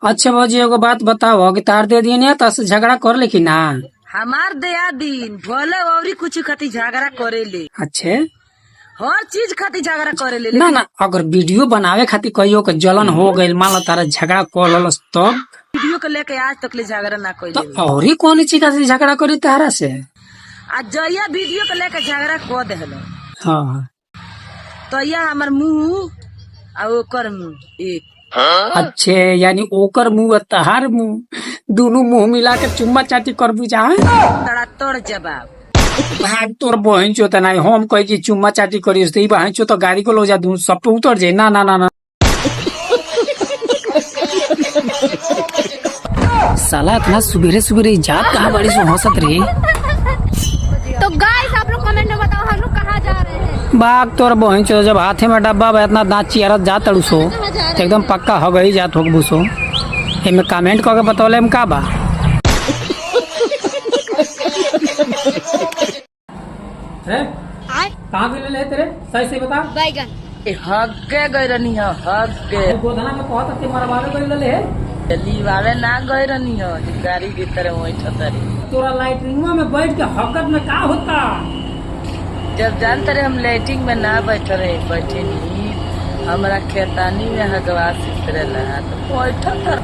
अच्छा भौजी एगो बात बताओ कि तार दे दिए नहीं तो से झगड़ा कर ले कि ना। हमार दया दिन भले और कुछ खाती झगड़ा करेले, अच्छे हर चीज खाती झगड़ा करेले। ना ना अगर वीडियो बनावे खातिर कहियो के जलन हो गई मान लो तारा झगड़ा कर ललस तब वीडियो के लेके आज तक ले झगड़ा ना तो कइले। और ही कौन चीज का झगड़ा करी तारा से। आ जया वीडियो के लेके झगड़ा कर देहलो हाँ तो या हमर मुंह आ ओकर मुंह एक। अच्छे यानी ओकर मुंह और तहार मुंह दोनों मुंह मिला के चुम्मा चाटी कर बुझा तड़ा तोड़ जवाब। भाग तोर बहन चो तना हम कह की चुम्मा चाटी करी तो बहन चो तो गाड़ी को लो जा दूं सब पे उतर जाए ना ना ना ना साला इतना सुबेरे सुबेरे जात कहाँ बड़ी सो हंसत रे। तो गाइस आप लोग कमेंट में बताओ हम लोग कहाँ जा रहे हैं। बाग तोर बहन चो जब हाथे में डब्बा बा इतना दांत चियारत जा तड़ू सो एकदम पक्का हो गई जात हो बुसो एमे कमेंट करके बतौले हम का बा। कहाँ गए ले तेरे सही से बता। बैगन हगे गई रहनी है हगे गोधना में कहत ते मरवावे गई ले दिल्ली वाले ना गई रहनी है गाड़ी की तरह वही छतरी। तोरा लाइटिंग में बैठ के हकत में का होता। जब जानते रहे हम लाइटिंग में ना बैठे रहे बैठे नहीं हमारा खेतानी में हगवा सितरे लगा तो बैठा था।